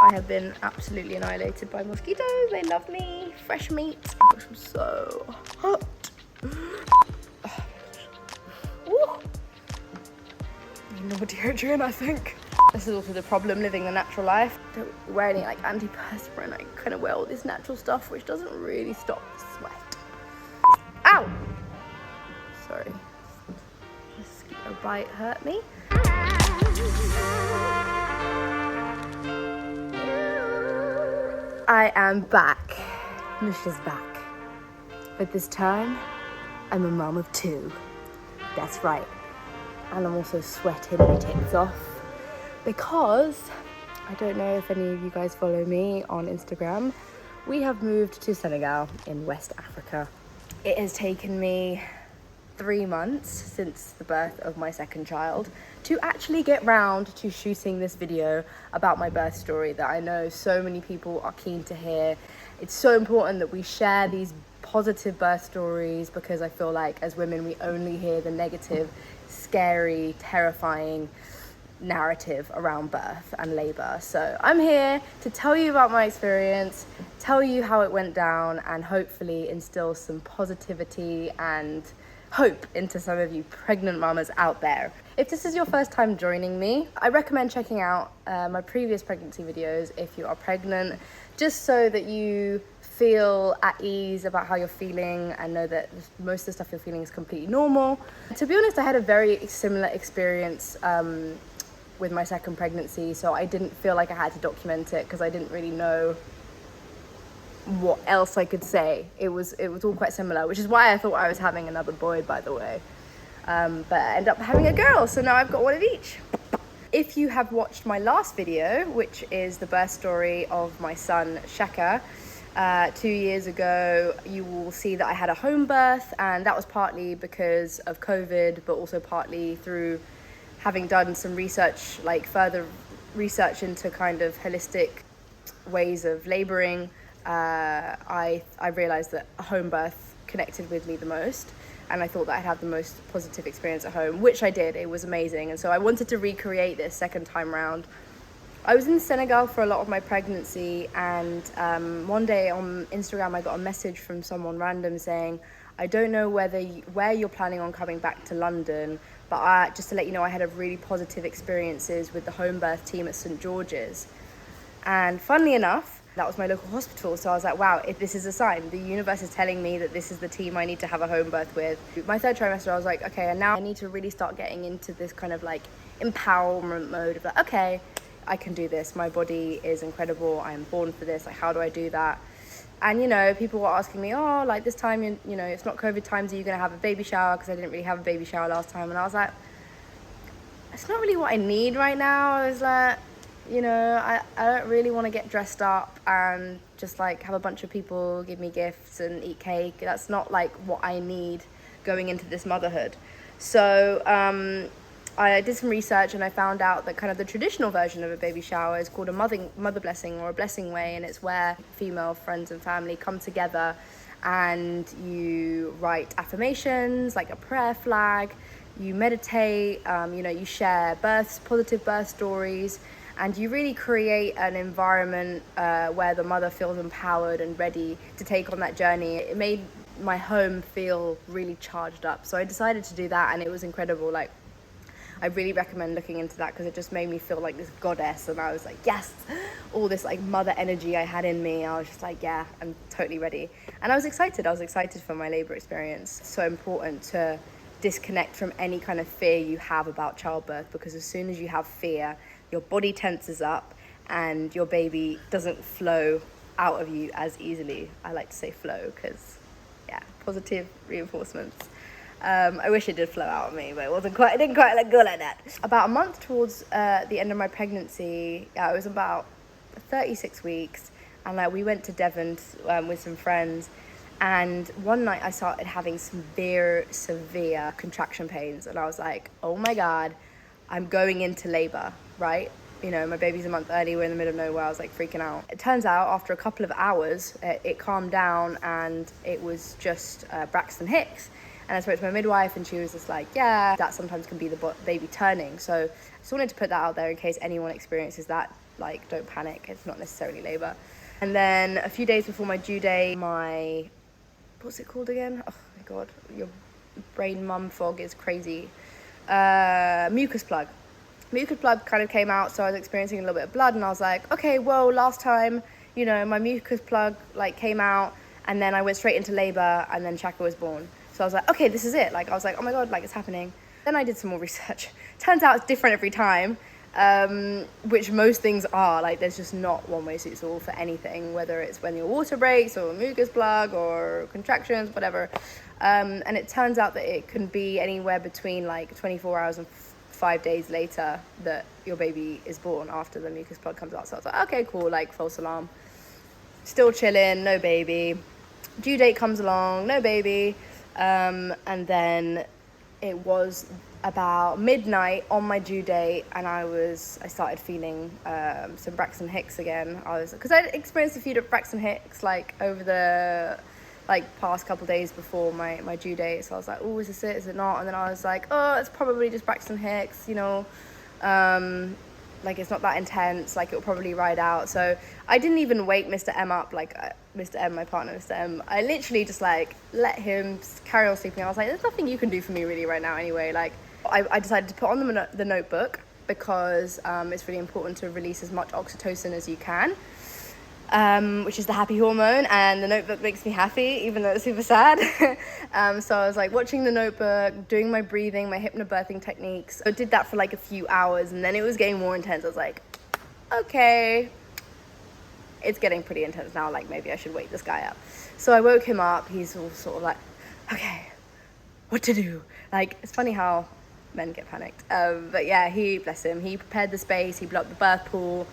I have been absolutely annihilated by mosquitoes. They love me. Fresh meat. Oh gosh, I'm so hot. Oh, ooh. No deodorant, I think. This is also the problem living the natural life. Don't wear any like antiperspirant. I kind of wear all this natural stuff, which doesn't really stop the sweat. Ow! Sorry. Mosquito bite hurt me. I am back. Nush is back. But this time, I'm a mom of 2. That's right. And I'm also sweating my tits off because I don't know if any of you guys follow me on Instagram. We have moved to Senegal in West Africa. It has taken me 3 months since the birth of my second child to actually get round to shooting this video about my birth story that I know so many people are keen to hear. It's so important that we share these positive birth stories because I feel like as women we only hear the negative, scary, terrifying narrative around birth and labor. So I'm here to tell you about my experience, tell you how it went down, and hopefully instill some positivity and hope into some of you pregnant mamas out there. If this is your first time joining me, I recommend checking out my previous pregnancy videos if you are pregnant, just so that you feel at ease about how you're feeling and know that most of the stuff you're feeling is completely normal. To be honest, I had a very similar experience with my second pregnancy, so I didn't feel like I had to document it because I didn't really know what else I could say. It was all quite similar, which is why I thought I was having another boy, by the way. But I ended up having a girl, so now I've got one of each. If you have watched my last video, which is the birth story of my son Shaka, 2 years ago, you will see that I had a home birth, and that was partly because of COVID, but also partly through having done some research, like further research into kind of holistic ways of laboring. I realized that a home birth connected with me the most, and I thought that I'd have the most positive experience at home, which I did. It was amazing, and so I wanted to recreate this second time round. I was in Senegal for a lot of my pregnancy, and one day on Instagram I got a message from someone random saying, I don't know where you're planning on coming back to London, but just to let you know, I had a really positive experiences with the home birth team at St. George's. And funnily enough, that was my local hospital, so I was like, wow, if this is a sign, the universe is telling me that this is the team I need to have a home birth with. My third trimester, I was like, okay, and now I need to really start getting into this kind of like empowerment mode of like, okay, I can do this, my body is incredible, I am born for this, like how do I do that? And you know, people were asking me, oh, like this time, you know, it's not COVID times, are you gonna have a baby shower? Because I didn't really have a baby shower last time. And I was like, it's not really what I need right now. I was like, you know, I don't really want to get dressed up and just like have a bunch of people give me gifts and eat cake. That's not like what I need going into this motherhood. So I did some research and I found out that kind of the traditional version of a baby shower is called a mother blessing or a blessing way, and it's where female friends and family come together and you write affirmations like a prayer flag, you meditate, you know, you share positive birth stories, and you really create an environment where the mother feels empowered and ready to take on that journey. It made my home feel really charged up, so I decided to do that, and it was incredible. Like, I really recommend looking into that because it just made me feel like this goddess, and I was like, yes, all this like mother energy I had in me, I was just like, yeah, I'm totally ready. And I was excited for my labor experience. It's so important to disconnect from any kind of fear you have about childbirth, because as soon as you have fear, your body tenses up and your baby doesn't flow out of you as easily. I like to say flow because, yeah, positive reinforcements. I wish it did flow out of me, but it didn't quite go like that. About a month towards the end of my pregnancy, it was about 36 weeks, and like we went to Devon with some friends, and one night I started having severe contraction pains, and I was like, oh my God, I'm going into labor, right? You know, my baby's a month early, we're in the middle of nowhere, I was like freaking out. It turns out after a couple of hours, it calmed down, and it was just Braxton Hicks. And I spoke to my midwife, and she was just like, yeah, that sometimes can be the baby turning. So I just wanted to put that out there in case anyone experiences that like, don't panic, it's not necessarily labor. And then a few days before my due date, what's it called again? Oh my god, your brain mum fog is crazy. Mucus plug kind of came out, so I was experiencing a little bit of blood, and I was like, okay, well, last time, you know, my mucus plug like came out, and then I went straight into labor, and then Shaka was born. So I was like, okay, this is it. Like, I was like, oh my god, like, it's happening. Then I did some more research. Turns out it's different every time, which most things are. Like, there's just not one way suits all for anything, whether it's when your water breaks or mucus plug or contractions, whatever. And it turns out that it can be anywhere between like 24 hours and 5 days later that your baby is born after the mucus plug comes out. So I was like, okay, cool, like, false alarm. Still chilling, no baby. Due date comes along, no baby. And then it was about midnight on my due date, and I started feeling some Braxton Hicks again. Because I'd experienced a few Braxton Hicks like over the past couple days before my due date. So I was like, oh, is this it? Is it not? And then I was like, oh, it's probably just Braxton Hicks, you know. Like, it's not that intense, like, it'll probably ride out. So I didn't even wake Mr. M up, like, Mr. M, my partner, Mr. M. I literally just, like, let him carry on sleeping. I was like, there's nothing you can do for me really right now anyway. Like, I decided to put on the notebook because it's really important to release as much oxytocin as you can, which is the happy hormone, and the notebook makes me happy, even though it's super sad. So I was like watching the notebook, doing my breathing, my hypnobirthing techniques. I did that for like a few hours, and then it was getting more intense. I was like, okay, it's getting pretty intense now, like, maybe I should wake this guy up. So I woke him up. He's all sort of like, okay, what to do? Like, it's funny how men get panicked. But yeah, bless him, he prepared the space, he blew up the birth pool.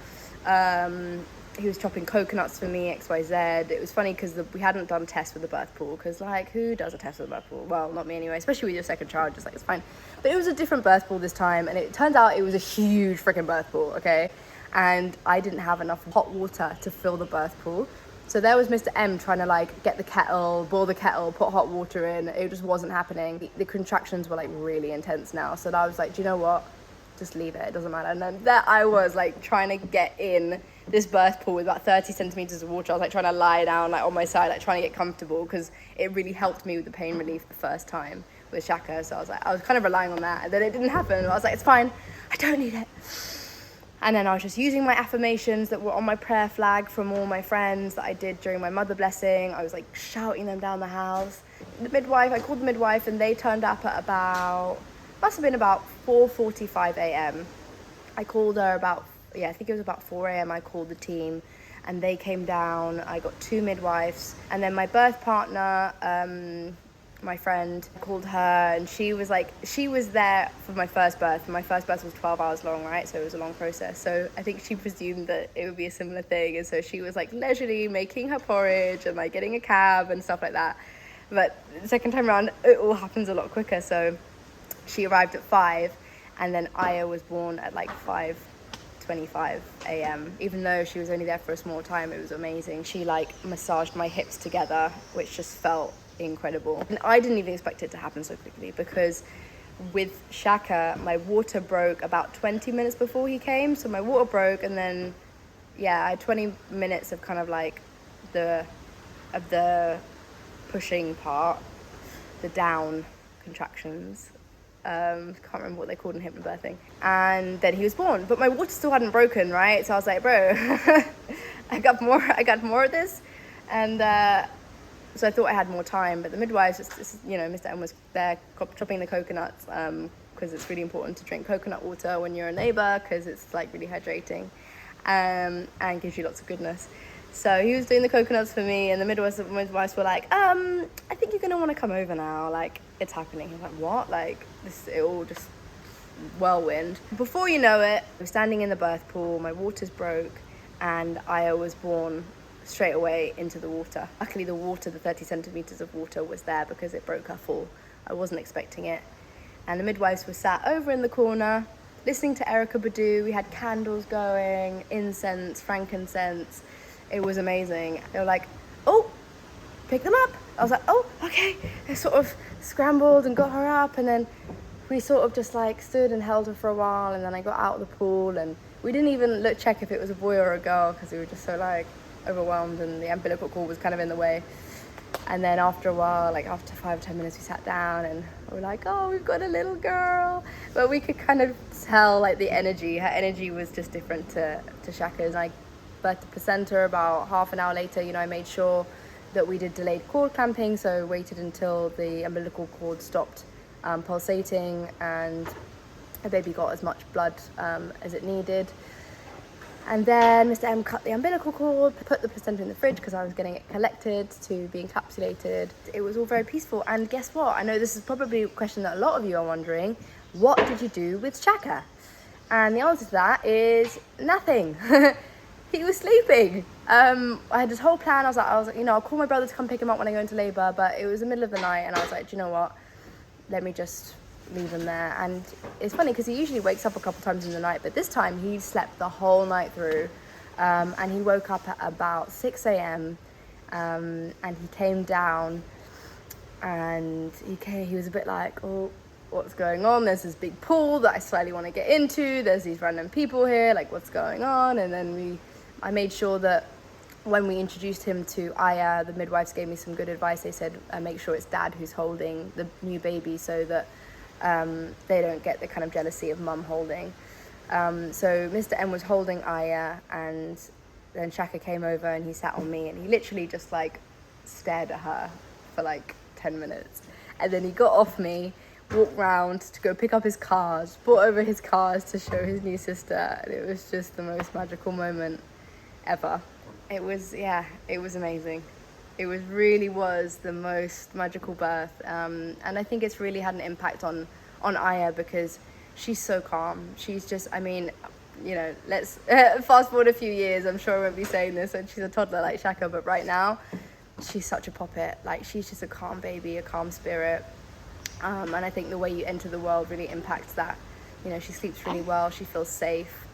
He was chopping coconuts for me, XYZ. It was funny because we hadn't done tests with the birth pool, because, like, who does a test with the birth pool? Well, not me anyway, especially with your second child, just like, it's fine. But it was a different birth pool this time, and it turns out it was a huge freaking birth pool, okay? And I didn't have enough hot water to fill the birth pool. So there was Mr. M trying to, like, get the kettle, boil the kettle, put hot water in. It just wasn't happening. The contractions were, like, really intense now. So I was like, do you know what? Just leave it doesn't matter. And then there I was, like, trying to get in this birth pool with about 30 centimeters of water. I was like trying to lie down, like, on my side, like trying to get comfortable, because it really helped me with the pain relief the first time with Shaka. So I was kind of relying on that, and then it didn't happen. I was like, it's fine, I don't need it. And then I was just using my affirmations that were on my prayer flag from all my friends that I did during my mother blessing. I was like shouting them down the house. I called the midwife, and they turned up at must have been about 4:45 a.m. I called her I think it was about 4 a.m. I called the team, and they came down. I got 2 midwives, and then my birth partner, my friend, I called her, and she was there for my first birth. My first birth was 12 hours long, right? So it was a long process. So I think she presumed that it would be a similar thing, and so she was like leisurely making her porridge and like getting a cab and stuff like that. But the second time around, it all happens a lot quicker. So she arrived at 5, and then Aya was born at like 5:25 a.m. Even though she was only there for a small time, it was amazing. She like massaged my hips together, which just felt incredible. And I didn't even expect it to happen so quickly, because with Shaka, my water broke about 20 minutes before he came. So my water broke, and then I had 20 minutes of kind of like the pushing part, the down contractions. Can't remember what they called in hypnobirthing. And then he was born, but my water still hadn't broken, right? So I was like, bro, I got more of this. And so I thought I had more time, but the midwives, Mr. M was there chopping the coconuts, because it's really important to drink coconut water when you're in labor, because it's like really hydrating, and gives you lots of goodness. So he was doing the coconuts for me, and the midwives were like, I think you're gonna want to come over now, like, it's happening. I was like, what? Like, it all just whirlwind. Before you know it, I was standing in the birth pool, my waters broke, and Aya was born straight away into the water. Luckily the 30 centimeters of water was there, because it broke her fall. I wasn't expecting it. And the midwives were sat over in the corner, listening to Erykah Badu. We had candles going, incense, frankincense. It was amazing. They were like, oh, pick them up. I was like, oh, okay. They sort of scrambled and got her up, and then we sort of just like stood and held her for a while, and then I got out of the pool, and We didn't even check if it was a boy or a girl because we were just so like overwhelmed, and the umbilical cord was kind of in the way. And then after a while, like after 5 or 10 minutes, we sat down and we were like, oh, we've got a little girl. But we could kind of tell like the energy, her energy was just different to Shaka's. And I birthed the placenta about half an hour later. You know, I made sure that we did delayed cord clamping, so waited until the umbilical cord stopped pulsating and the baby got as much blood as it needed. And then Mr. M cut the umbilical cord, put the placenta in the fridge because I was getting it collected to be encapsulated. It was all very peaceful. And guess what? I know this is probably a question that a lot of you are wondering. What did you do with Shaka? And the answer to that is nothing. He was sleeping. I had this whole plan. I was like, you know, I'll call my brother to come pick him up when I go into labor. But it was the middle of the night and I was like, do you know what? Let me just leave him there. And it's funny because he usually wakes up a couple times in the night, but this time he slept the whole night through, and he woke up at about 6 a.m. And he came down and he was a bit like, oh, what's going on? There's this big pool that I slightly want to get into, there's these random people here, like what's going on? And then I made sure that when we introduced him to Aya, the midwives gave me some good advice. They said make sure it's dad who's holding the new baby so that they don't get the kind of jealousy of mum holding. So Mr. M was holding Aya, and then Shaka came over and he sat on me and he literally just like stared at her for like 10 minutes. And then he got off me, walked round to go pick up his cars, brought over his cars to show his new sister. And it was just the most magical moment ever. It was amazing. It really was the most magical birth, and I think it's really had an impact on Aya because she's so calm. She's just, I mean, you know, let's fast forward a few years. I'm sure I won't be saying this when she's a toddler like Shaka, but right now, she's such a poppet. Like, she's just a calm baby, a calm spirit, and I think the way you enter the world really impacts that. You know, she sleeps really well. She feels safe.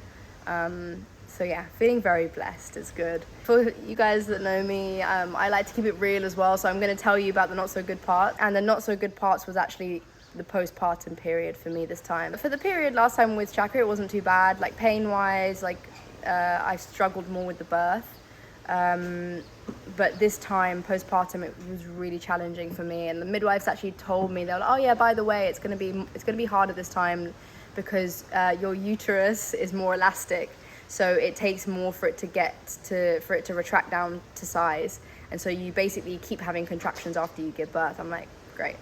So yeah, feeling very blessed. It's good. For you guys that know me, I like to keep it real as well. So I'm going to tell you about the not so good part. And the not so good parts was actually the postpartum period for me this time. For the period last time with Shaka, it wasn't too bad. Like pain wise, like I struggled more with the birth. But this time postpartum, it was really challenging for me. And the midwives actually told me, they were like, oh yeah, by the way, it's going to be harder this time because your uterus is more elastic. So it takes more for it to retract down to size. And so you basically keep having contractions after you give birth. I'm like, great.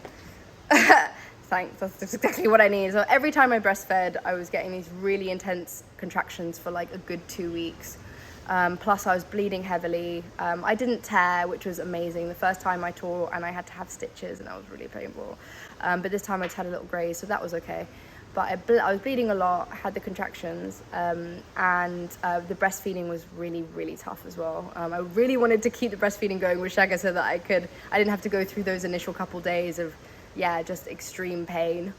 Thanks, that's exactly what I need. So every time I breastfed, I was getting these really intense contractions for like a good 2 weeks. Plus I was bleeding heavily. I didn't tear, which was amazing. The first time I tore and I had to have stitches and that was really painful. But this time I just had a little graze, so that was okay. But I was bleeding a lot, had the contractions, and the breastfeeding was really, really tough as well. I really wanted to keep the breastfeeding going with Shaka so that I didn't have to go through those initial couple days of, just extreme pain.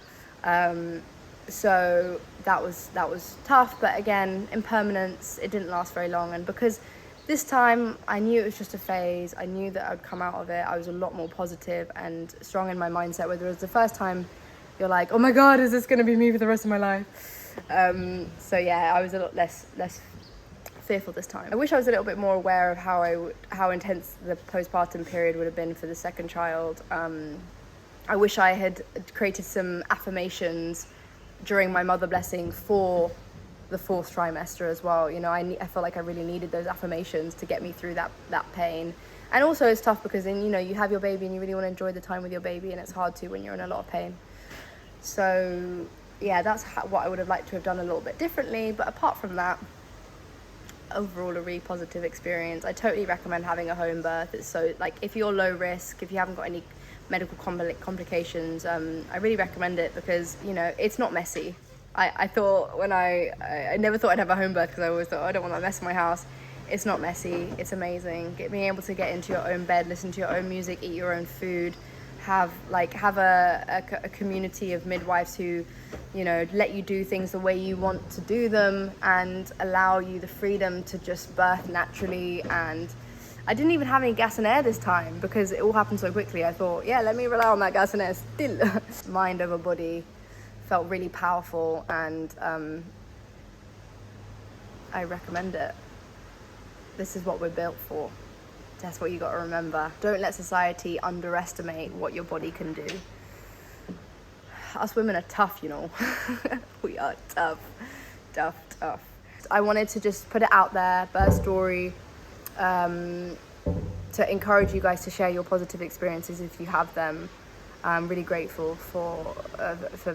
So that was tough, but again, impermanence, it didn't last very long. And because this time I knew it was just a phase, I knew that I'd come out of it, I was a lot more positive and strong in my mindset, whereas the first time, you're like, oh my God, is this going to be me for the rest of my life? So yeah, I was a lot less fearful this time. I wish I was a little bit more aware of how intense the postpartum period would have been for the second child. I wish I had created some affirmations during my mother blessing for the 4th trimester as well. You know, I felt like I really needed those affirmations to get me through that pain. And also it's tough because then, you know, you have your baby and you really want to enjoy the time with your baby, and it's hard to when you're in a lot of pain. So yeah, that's what I would have liked to have done a little bit differently. But apart from that, overall a really positive experience. I totally recommend having a home birth. It's so, like, if you're low risk, if you haven't got any medical complications, I really recommend it because, you know, it's not messy. I thought when I never thought I'd have a home birth because I always thought, oh, I don't want that mess in my house. It's not messy. It's amazing. Being able to get into your own bed, listen to your own music, eat your own food, have a community of midwives who, you know, let you do things the way you want to do them and allow you the freedom to just birth naturally. And I didn't even have any gas and air this time because it all happened so quickly. I thought, yeah, let me rely on that gas and air still. Mind over body felt really powerful, and I recommend it. This is what we're built for. That's what you got to remember. Don't let society underestimate what your body can do. Us women are tough, you know. We are tough. I wanted to just put it out there, birth story, to encourage you guys to share your positive experiences if you have them. I'm really grateful for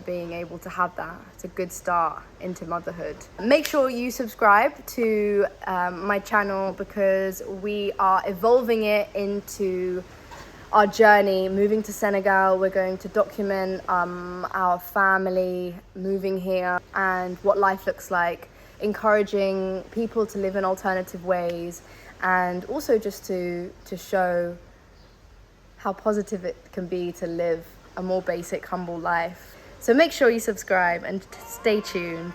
being able to have that. It's a good start into motherhood. Make sure you subscribe to my channel, because we are evolving it into our journey moving to Senegal. We're going to document our family moving here and what life looks like, encouraging people to live in alternative ways, and also just to show how positive it can be to live a more basic, humble life. So make sure you subscribe and stay tuned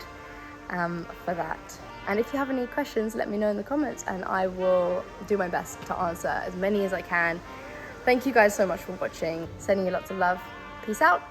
for that. And if you have any questions, let me know in the comments and I will do my best to answer as many as I can. Thank you guys so much for watching. Sending you lots of love. Peace out.